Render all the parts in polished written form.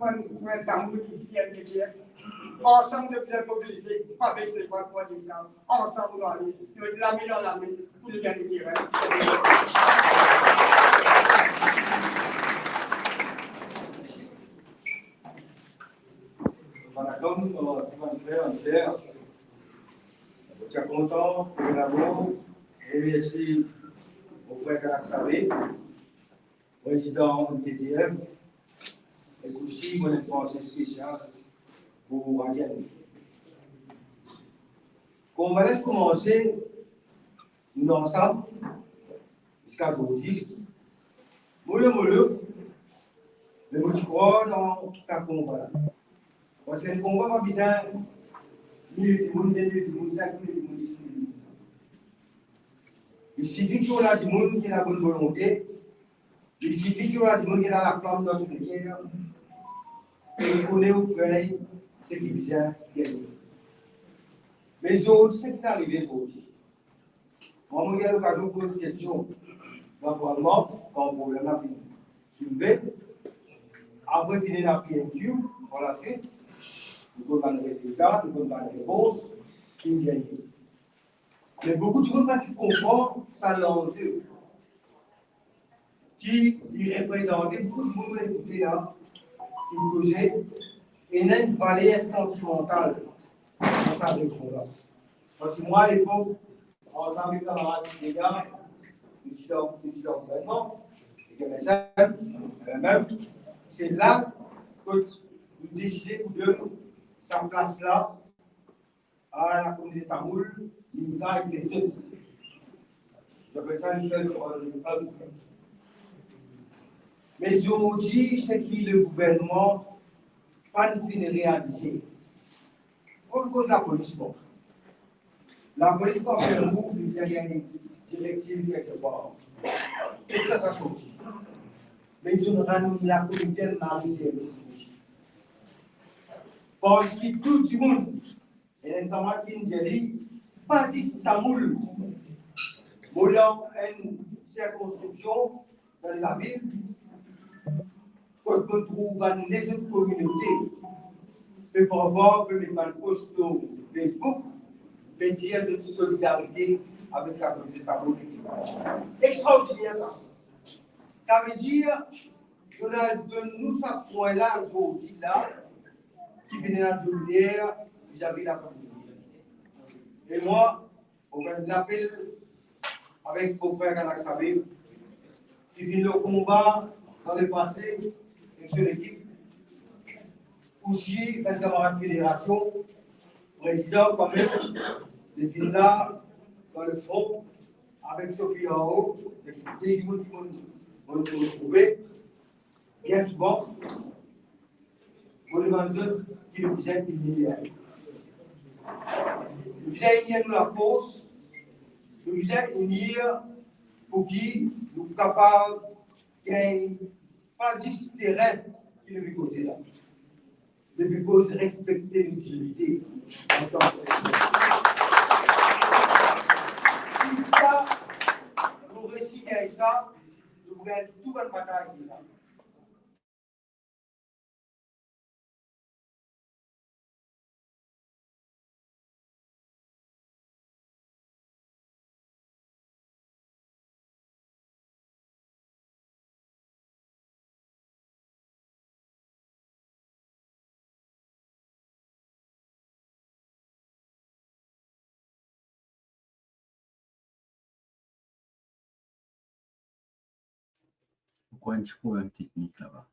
pour un tamoul ici à Québec. Ensemble, de bien mobiliser, pas baisser pas pour l'État. Ensemble, nous allons nous la mis dans la main pour le gagner. Voilà, comme on va faire un tiers, je suis content pour l'abord et merci au frère Kalaksavé, président du TDF, et aussi mon intervention spéciale pour Radiani. On va laisser commencer, nous ensemble, jusqu'à aujourd'hui, mollo, mais moi je crois dans sa combat. Parce que le combat va bien, 1000 monde, 2 000 monde, 5 000 monde, 10 000 monde. Il suffit qu'on a du monde qui a la bonne volonté, il suffit qu'on a du monde qui a la flamme dans son cœur, et il connaît au premier ce qui vient gagner. Mais autres, ce qui est arrivé aujourd'hui. Moi, j'ai l'occasion de poser une question dans le Parlement, quand le problème a été soulevé. Après, finir la PNQ, par la suite, nous donnons le résultat, nous donnons la réponse, qui nous gagne. Mais beaucoup de gens pratiquent comprendre ça l'enjeu. Qui représente beaucoup de monde écouté là, qui projet, et n'a une valeur sentimentale dans sa région-là. Parce que moi, à l'époque, ensemble avec mes camarades des gars, nous disons vraiment, et que mes sœurs, même, c'est là que nous décidons de sa place là, à la communauté tamoule, l'Imka et les autres. J'appelle ça une fête sur le peuple. Mais aujourd'hui, c'est qui le gouvernement pas de réaliser. On compte la police. Bon. La police, quand elle move, il y a une directive quelque part. Et ça sortit. Mais ils ont rendu la communauté marisée. Parce que tout le monde, et notamment qui dit, pas Istanbul, volant une circonscription dans la ville, qu'on trouve dans les autres communautés. Mais par rapport à mes posts sur Facebook, les dire de solidarité avec la communauté tamoule. Extraordinaire ça. Ça veut dire, Jonathan, donne-nous ce point-là aujourd'hui, là, qui venait de lumière vis-à-vis de la communauté. Et moi, on va l'appeler avec mon frère Kanak Sabé, si vient le combat dans le passé, avec son équipe, aussi, les camarades de fédération, président quand même, de Villa dans le front, avec Sophie en haut, des gens qui vont nous retrouver, bien souvent, pour les vendeurs qui nous disaient qu'il y a. Nous disaient nous la force, nous disaient unir pour qui nous sommes capables de gagner pas juste terrain qui nous cause là. Depuis cause respecter l'utilité en tant que si ça, nous réussissons avec ça, nous pourrons être tout bonne bataille là. Pourquoi un petit problème technique là-bas?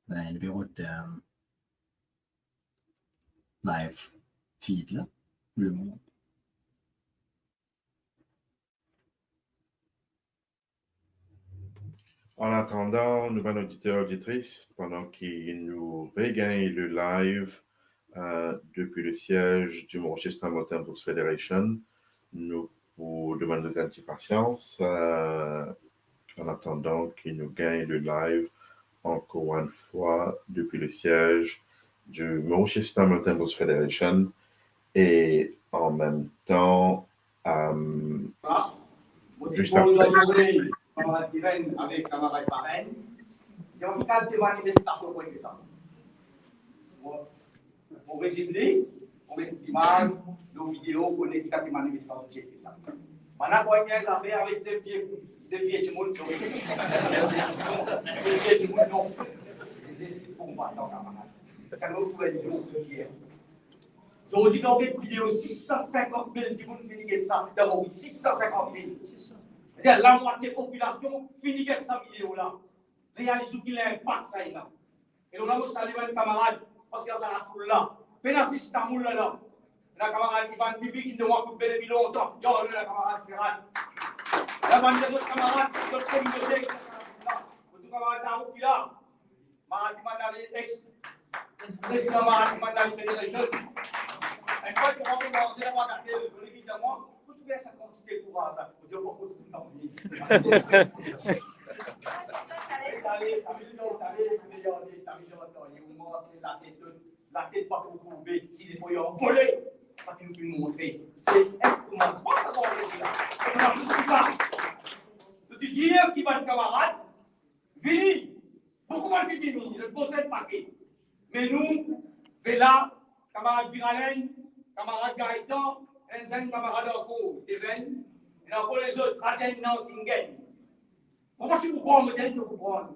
Ben, le bureau de live feed là, pour le monde. En attendant, nous allons auditeurs, auditrices, pendant qu'ils nous regagnent le live depuis le siège du Manchester Mountain Blues Federation, nous vous demandons un petit patience en attendant qu'ils nous gagnent le live encore une fois depuis le siège du Manchester Mountain Blues Federation et en même temps juste après. Camarade Irène avec camarade Marraine, il y a un cadre de manifestation pour ça. On résume, on met des images, des vidéos, on est qui a des manifestations qui est ça. Maintenant, on a des affaires avec des vieux du monde. Des vieux du monde, non. Des combattants, camarades. Ça nous trouve des vidéos hier. Aujourd'hui, dans des vidéos, 650 000 du monde finit de ça. D'abord, 650 000. C'est-à-dire la moitié de la population finit avec cette vidéo-là. Réalisez qu'il y a un impact, ça y est là. Et nous avons salué un camarade, parce qu'il y a ça la foule là. Maintenant, si c'est un moule là, la camarade Ivan Bibi qui nous a coupé depuis longtemps. Yo, la camarade Ferrat. La bande des autres camarades, d'autres communautés, d'autres camarades d'Arou qui là. Maradi Mandali, ex-président Maradi Mandali Fédération. Une fois que vous commencez à regarder le collègue de moi, vous trouvez ça quantité de courage. Vous devez beaucoup de temps. La tête pas pour couper, si les voyants volés, ça qui nous fait montrer. C'est exactement ça qu'on va dire là. On a plus que ça. Le dire qui va être camarade, Vini, beaucoup moins vite Vini, le possède paquet. Mais nous, Vela, camarade Viralen, camarade Gaëtan, Enzen, camarade Orko, Even, et encore les autres, Raten, Nansingen. Pourquoi tu comprends, me dis que tu comprends,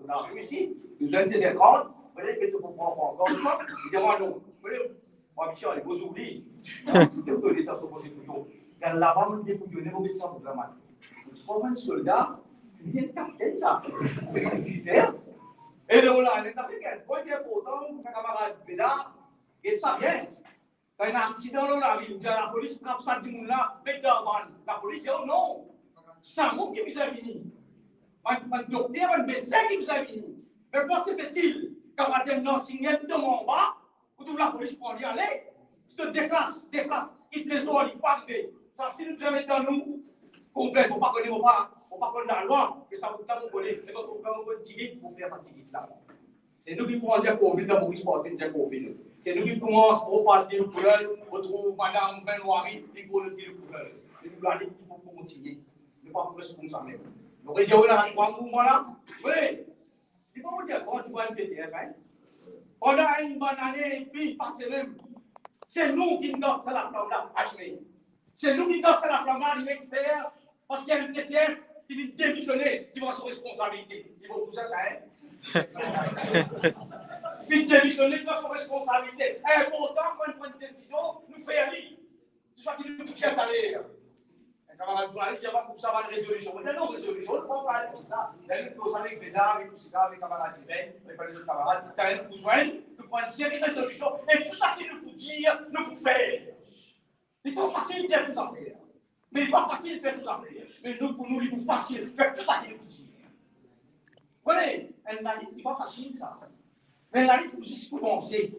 on a réussi, nous sommes des écrans, peut-être que tu comprends pas encore une fois, dis-moi moi, Michel, les beaux oublis, tout que l'État s'oppose toujours. Dans la bande des couillons, les mauvais sang pour la main. Tu prends un soldat, il vient de capter ça, c'est un critère. Et là, les Africains, quand il est pourtant, un camarade Bédard, et ça vient. Quand il y a un accident là, la police frappe ça du monde là, mais devant la police dit non, c'est un mot qui vous a venu. Un docteur, un médecin qui vous a venu. Mais comment se fait-il quand on a un enseignant de en bas, où toute la police pour y aller, se déplace, quitte les zones, il part arriver. Ça, si nous devons mettre dans nous, complet, pour ne pas connaître la loi, que ça vous donne mon collègue, mais quand on peut tirer pour faire cette tigite là. C'est nous qui commençons à dire Covid, dans Maurice Porté, dire Covid. C'est nous qui commençons pour passer le coureur, retrouver Madame Benoît-Marie, et pour le dire le coureur. Et nous allons pour continuer. Ne pas pour comme ça même. Nous rédigeons là, un mouvement là. Oui. Il faut vous dire, quand tu vois une PDF, on a une bonne année et puis passé même. C'est nous qui nous donnons la flamme là, allumée. C'est nous qui donnons la flamme là, allumée, faire, parce qu'il y a une PDF qui vient démissionner, qui va sous responsabilité. Il faut pousser ça, hein? Il vient démissionner, qui va sous responsabilité. Et pourtant, quand il prend une décision, nous fait aller. C'est ça qui nous touche à l'air. Un camarade journaliste qui va pour ça une résolution. Mais non, résolution, on ne prend pas de ça. Il y a une chose avec Bédard, avec tout ça, avec camarades Yven, avec les autres camarades, tu as besoin de prendre une série de résolutions. Et tout ça qui nous peut dire, nous peut faire. C'est trop facile de faire tout ça faire. Mais il n'est pas facile de faire tout ça faire. Mais nous, pour nous, il est facile de faire tout ça qui nous peut dire. Vous voyez, la lutte n'est pas facile, ça. Mais la lutte, juste pour commencer.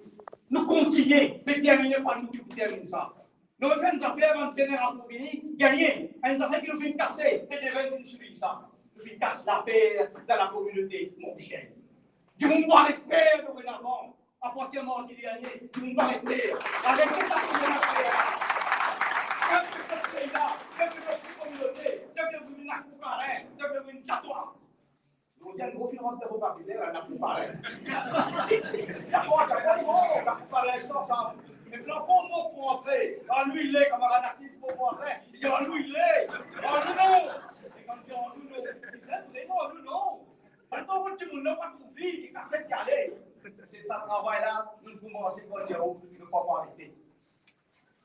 Nous continuer, mais terminer par nous qui termine ça. Nous faisons des affaires avant de génération finie, gagner. Une affaire qui nous fait casser, et devient une suite ça. Nous fait casser la paix dans la communauté, mon Michel. Du monde doit arrêter dorénavant, à partir du moment du dernier, du monde doit arrêter. Arrêtez ça pour la paix. Quand vous faites ce pays-là, quand vous faites une communauté, quand vous faites une accouparin, quand vous faites une chatoie. Nous disons, gros financement de vocabulaire, la accouparin. La accouparin, c'est ensemble. Mais là, pour nous, pour entrer, en lui, il est, camarade artiste, pour entrer, il dit en lui, il est, en nous, non. Et quand il dit en nous, non, il dit vraiment en nous, non. Maintenant, tout le monde n'a pas trouvé, il est cassé de galer. C'est ça, travail-là, nous commençons à dire, il ne faut pas arrêter.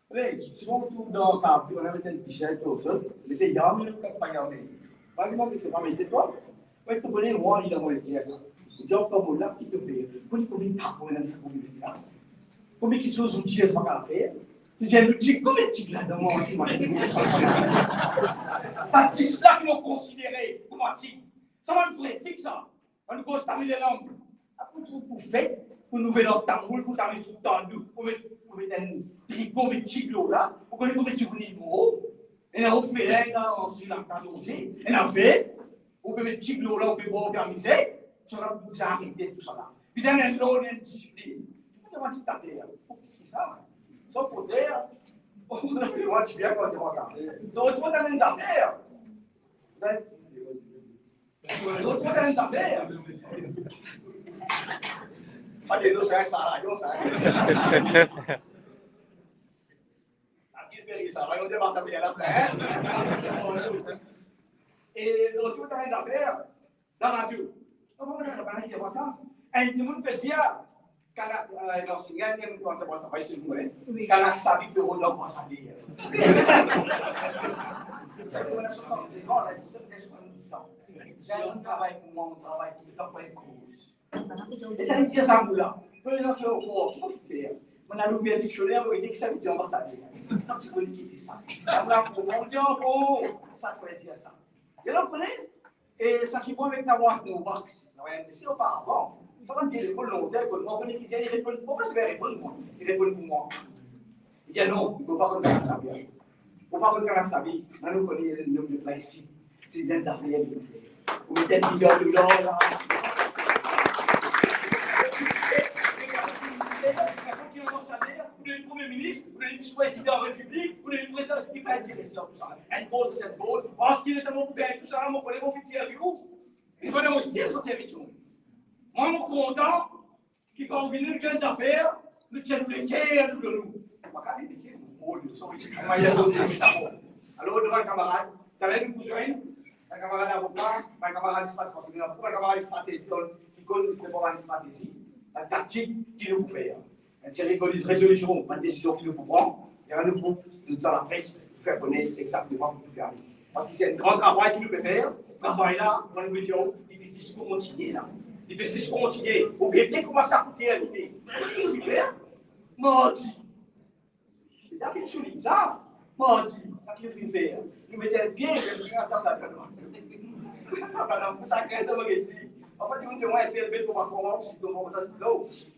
Oui, si on trouve dans le cadre, on avait un t-shirt au sol, il était yamé, il n'était pas yamé. Par exemple, il était pas mis toi, mais tu connais, moi, il a volé ça. Então, como lá que tu vê, quando tu tá com ela, como é que os dias para café? Tu já não te como é que lá dans mon petit ça tique là qui nous considérer comme tique. Ça va nous faire tique ça. On nous cause parmi les langues. Après pour fait pour nous faire notre tamoul pour t'amener tout tendu pour mettre un tricot de tique là pour que nous mettre niveau. Et on fait là en Sri Lanka aujourd'hui. Et on fait on peut mettre tique là on peut pas organiser. Ça va vous arrêter tout ça là. Vous avez un lot d'indiscipline. C'est ça. Só poder, eu acho que é quando eu faço. Só outro poder nem saber. Outro poder nem saber. Olha, não sai salário, não sai. Aqui espera que salário não tem mais saber ela sai. E outro poder nem saber. Não, não. Não vamos dar para aqui faço. A gente muito pedia. Karena singan yang tuan saya bahasa itu mulai, karena sabi berhodok bahasa dia. Karena soal legal itu descondição. Jangan trabalhar com mão, trabalhar com tapai cruz. Então dia sambula, por exemplo eu vou fazer, mas na luta de chorar eu tenho que saber de bahasa dia. Não se pode que isso. Sambula com mão de ouro, sabe foi dia sa. Eu não falei, ça qui vont avec ta voix no box, não é? Se eu para bom. Ça va me dire, pour l'hôtel, pour moi, il dit, pourquoi je vais répondre moi? Il répond pour moi. Il dit non, il ne faut pas regarder sa vie. Il ne faut pas regarder sa vie. Nous connaissons le nom de place ici. C'est bien d'arrière. Vous mettez le million de dollars. Vous êtes le Premier ministre, vous êtes le vice-président de la République, vous êtes le président, il va être intéressé dans tout ça. Un cause de cette cause, parce qu'il est tellement pour gagner tout ça, mon collègue, mon fils, avec vous. Il faut démontrer son service. Moi, je suis content que quand on vient de faire des affaires, nous tiennent les quais de nous. Alors, devant le camarade, tu as une cousine, un camarade avocat, un camarade stratégie, qui connaît le stratégie, la tactique qu'il nous fait. Une série de résolutions, une décision qu'il nous prend, et nous pouvons, dans la presse, faire connaître exactement ce qu'il fait. Parce que c'est un grand travail qu'il nous peut faire. Ce travail-là, dans les médias, il est discours continué là. Il peut se continuer. Vous guettez comment ça coûte à l'idée. Qu'est-ce qu'il fait? Mardi. C'est là qu'il souligne ça. Mardi. Ça qu'il fait faire. Il mettait bien, il fait un temps là-dedans. Ça crée ça, vous guettez. En fait, il m'a été élevé pour voir si tout le monde est là.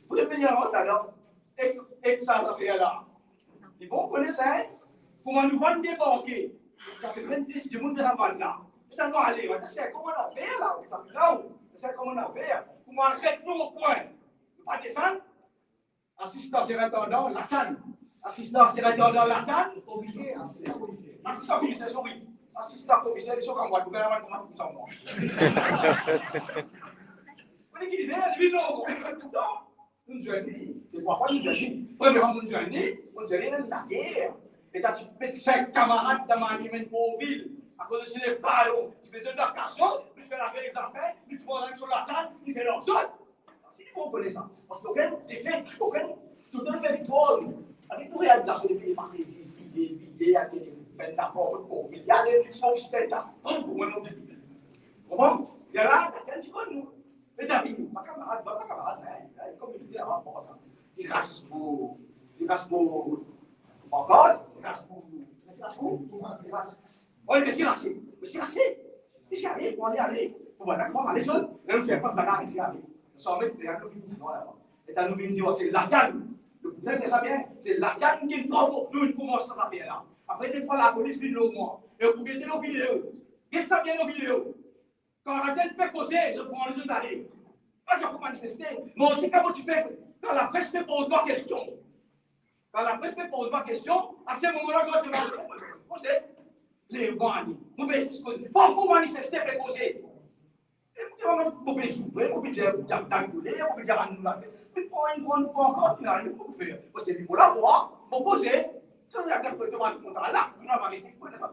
Vous devez venir en alors. Et ça fait là. Et bon, vous connaissez ça? Comment nous vendre des banquiers? Ça fait 20 du monde de la vente là. Putain, non, allez, c'est comment on fait là? Ça fait là. C'est comment on a fait. Comment arrête-nous au point. Pas descendre. Assistant sénateur Latan. Assistant sénateur Latan. Assistant commissaire, oui. Assistant commissaire, ils sont comme moi. Le gouvernement comment tout ça moi. Vous voyez qu'il dit, lui non, tout le temps. Nous jeunes, c'est pourquoi nous jeunes. Premièrement, nous jeunes, la guerre. Et t'as 5 camarades dans ma ville. À cause de ce n'est pas l'eau. Tu fais une occasion, tu fais la veille d'affaires, tu te prends sur la table, tu fais leur zone. C'est du bon connaissance. Parce qu'aucun défait, aucun, tout le monde fait victoire. Avec nos réalisations depuis les passés, idées, à quel ben d'accord, pour milliards, ils sont spectacles. Pour moi, non plus. Comment? Il y a là, tu connais nous. Et t'as vu, ma camarade, comme il dit avant pour ça. Il reste pour. Encore, il reste pour. On est silencieux. Ici, allez, on est allé. On va d'accord, allez, seul. Là, nous faisons pas ce bagarre ici, allez. Nous sommes là, nous venons là. Et là, nous venons dire, c'est la canne. Le problème, c'est ça bien. C'est la canne qui provoque nous, une commence à faire là. Après, des fois, la police vient au moins. Et vous mettez nos vidéos. Qu'est-ce que ça vient nos vidéos? Quand la gente peut causer, le prend les autres aller. Pas je peux manifester. Mais aussi, quand tu peux, quand la presse ne pose pas question. Quand la presse ne pose pas question, à ce moment-là, quand tu vas poser. Les douanes, nous faut manifester et causer. Vous pouvez souffrir, vous pouvez dire, vous pouvez dire à nous la tête. Mais pour une bonne fois encore, vous pouvez faire. C'est pour la voix, vous posez. Ça, c'est la question de la contrat là. Vous n'avez pas arrêté. Vous n'avez pas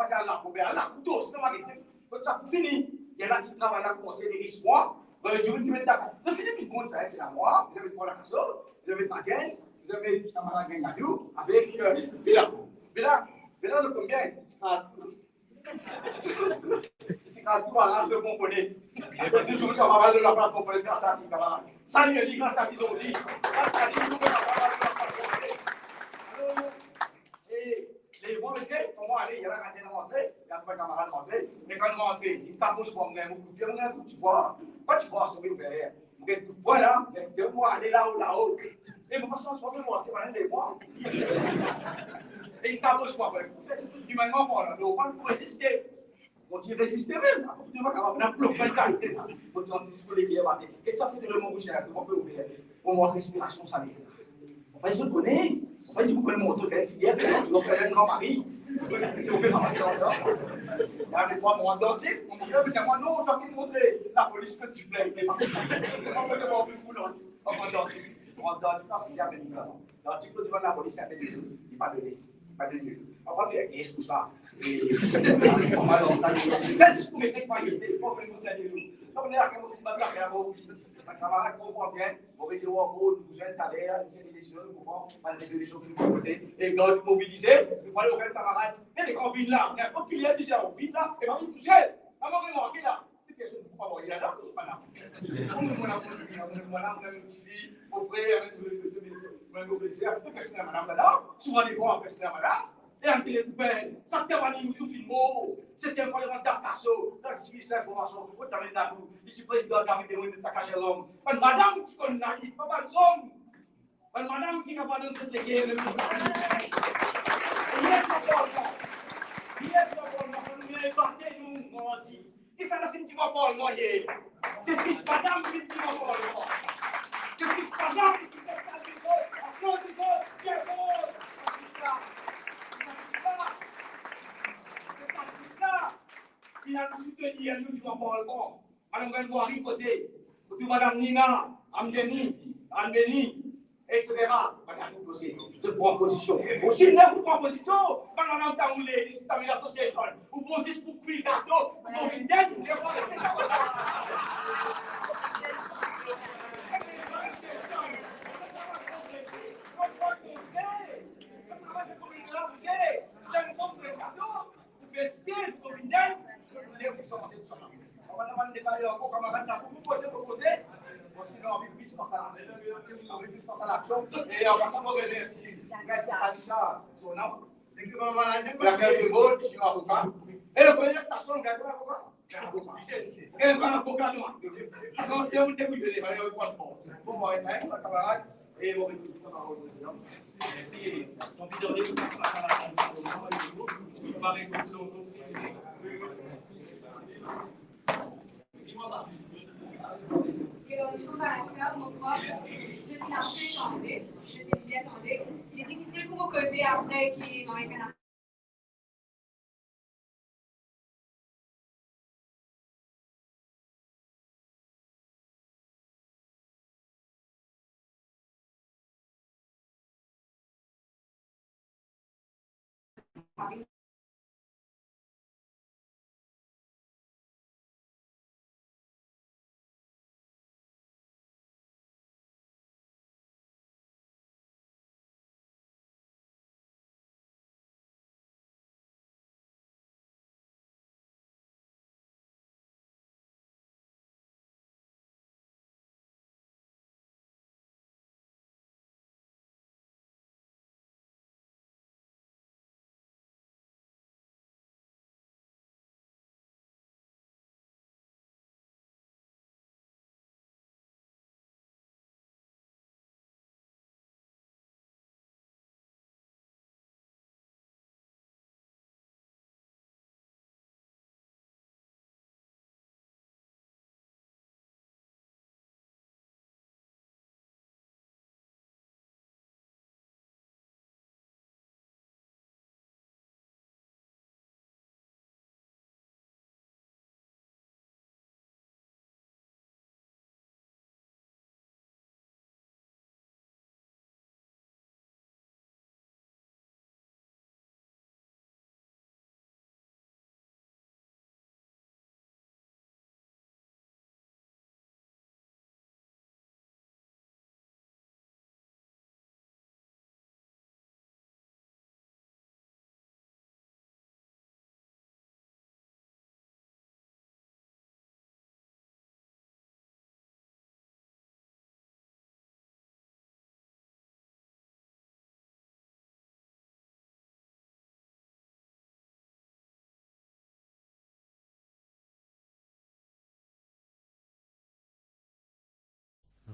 faire là, vous faire là, vous tous, vous n'avez pas arrêté. Ça, vous finissez. Il y a là qui travaille là, commencer les risques, moi. Vous avez dit, vous mettez d'accord. Vous finissez, puis vous savez, c'est la moi. Vous avez pour la casse, vous avez ma gaine, vous avez un malade gagnadou, avec Bila, de combien? grâce tout à ce qu'on connaît. Et toujours ça va de la part qu'on connaît grâce à qui, camarade. Ça lui dit grâce à qui ont dit. Grâce à qui nous pouvons avoir de la part qu'on connaît. Alors, et les bons métiers, comment aller, il y a la cantine rentrée, il y a trois camarades rentrés, mais quand ils rentrent, ils tapent pour moi, vous coupez mon coup, tu vois, pas tu vois, sauver ouvert. Voilà, moi aller là-haut. Et moi, je pense que moi, c'est pas des mois. Et ils tapent pour moi, humainement, on va pour résister. On dit résister même. Tu vois, on a plus de qualité, ça. On dit discuter les gars, et ça fait le moment où j'ai un peu ouvert. On voit respiration, ça m'aide. On va se connaître. On va dire, vous pouvez montrer qu'elle est filière, on va faire un grand-mari. C'est au fait dans avec moi, mon dentier, on dit, moi, non, on va montrer la police que tu plais. On va devoir plus pour l'autre. On va dentier. On va dentier, parce qu'il y a une là. Dentier, quand tu vas la police, il y a des deux. Il pas donné. Pas de Dieu. On va faire guesse pour ça. On va dans ça. C'est juste pour mettre les foyers. Il faut faire une chose. Donc, on est là, comme on dit, on va faire un bon un camarade comprend bien, on va dire, oh, nous avons un salaire, c'est des choses, nous pouvons faire des solutions de notre côté. Et donc, mobiliser, nous allons faire un camarade. Et les confins là, n'importe qui est bizarre, on vit là, et on va tout seul. On va remarquer là. C'est question de pouvoir voir, il y a là, ou pas là. On a mon petit mon frère, mon beau-frère, tout personne à madame là, souvent des fois, personne à madame. Et un petit coupé, ça te va nous tout film. C'était un fois le renard Tasso, dans le service d'information, au temps de Nakou, je suis président de la vidéo de Takaché l'homme. Une madame qui connaît Naki, pas de homme. Une madame qui n'a pas donné cette guerre. Il est pas nous, on dit. Et ça n'a fait que pas le moyen. C'est plus madame qui va pas le moyen. C'est plus madame qui fait ça du tout. Non, du tout, bien fort. Il a tout soutenu, nous qui va pas le bon. Alors, on va voir riposer. Madame Nina, Amdeni, Ambeni, etc. Madame nous poser de propositions. Aussi, nous avons propositions. Madame Taoulé, les systèmes d'association. Ou posez pour cuire gâteau, pour une dette, ou les voir les on va demander des valeurs encore comme un proposer. Sinon, on va plus passer à l'action. Et on va s'en remercier. Merci à Richard, son nom. La quelques mots qui sont avocats. Et le premier station, on gagne l'avocat. Et le grand avocat, nous. Donc, c'est un début de l'évaluation de votre bon. Bon, moi, camarade. Et on va tout ça dans la merci. On peut donner une question à la Marie il est difficile pour vous causer après qu'il est dans les canards.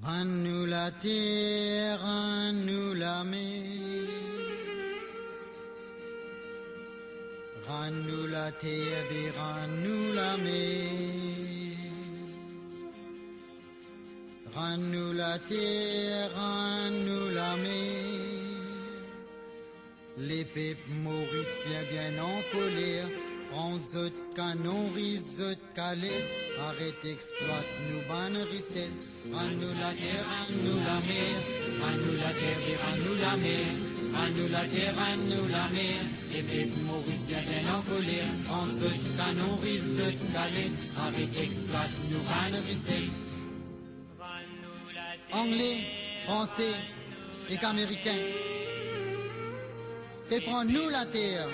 Rends-nous la terre, rends-nous la mer. Rends-nous la terre et rends-nous la mer. Rends-nous la terre, rends-nous la mer. Les peuples Maurice bien en colère. Prends zot canon, risot calès. Arrête, exploite, nous ban richesse. Rends-nous la terre, rends-nous la mer. Rends-nous la terre et rends-nous la mer. Rends-nous la terre, rends-nous la mer. Les peuples Maurice bien en colère. Prends zot canon, risot calès. Arrête, exploite, nous ban richesse. Anglais, Français et qu'Américains. Et prends-nous la terre,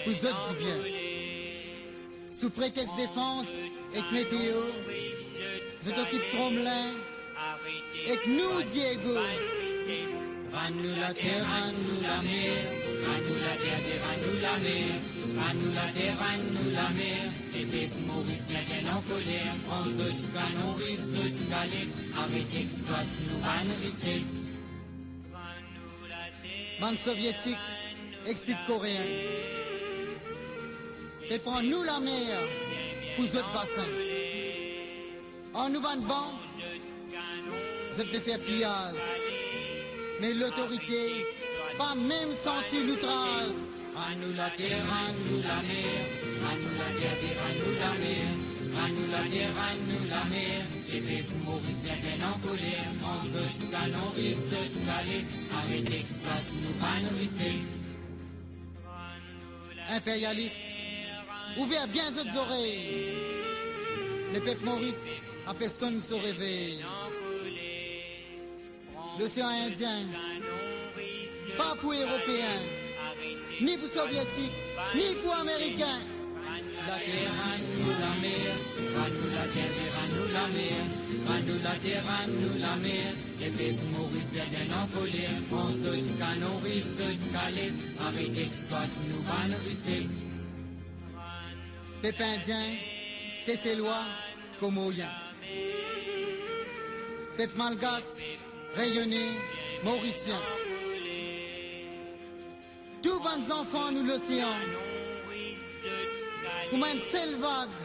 vous autres dit bien. Sous prétexte défense et que météo, vous occupez Tromelin et que nous, Diego. Rends-nous la terre, rends-nous la mer. Rends-nous la terre et rends-nous la mer. Rends-nous la terre, rends-nous la mer. Les peuples Maurice bien en colère. Prends autres canon, risot, calès. Arrête, exploite, nous ban richesse. Bande soviétique, exit coréen. Et prends-nous la mer, pour autres bassins. En nous ban bon, vous êtes de faire pillage. Mais l'autorité, pas même senti nous trace. Rends-nous la terre, rends-nous la mer. Rends-nous la terre et rends-nous la mer. Rends-nous la terre, rends-nous la mer. Les peuples Maurice bien en colère. En autres canon, risot, calès. Arrête, exploite, nous ban richesse. Impérialistes, ouvrez bien vos oreilles. Les peuples Maurice, à personne se réveille. L'océan Indien, pas pour Européens, ni pour Soviétiques, ni pour Américains. La terre, rends-nous la mer. Rends-nous la terre et rends-nous la mer. Rends-nous la terre, rends-nous la mer. Les peuples Maurice bien en colère. En autres canon, risot, calès. Arrête, exploite, nous ban richesse. Peuple indien, c'est ses lois, comoyen. Peuple malgache, rayonné, mauricien. Tous les enfants, nous l'océan. Comme une seule vague.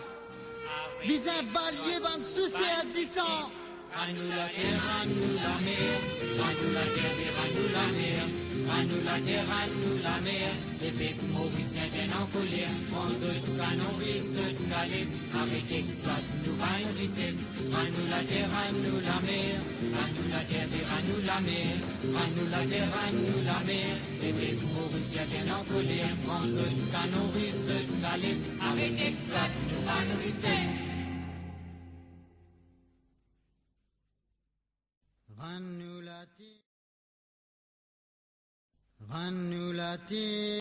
Bis un balier, ban souci à 10 ans. Rends-nous la terre, rends-nous la mer. Rends-nous la terre et rends-nous la mer. Rends-nous la terre, rends-nous la mer. Les peuples Maurice bien en colère. Prends autres canon, risot, calès. Arrête, exploite, nous ban richesse. Rends-nous la terre, rends-nous la mer. Rends-nous la terre et rends-nous la mer. Rends-nous la terre, rends-nous la mer. Les peuples Maurice bien en colère. Prends autres canon, risot, calès. Arrête, exploite, nous ban richesse. Rends-nous la terre. Rends-nous la terre.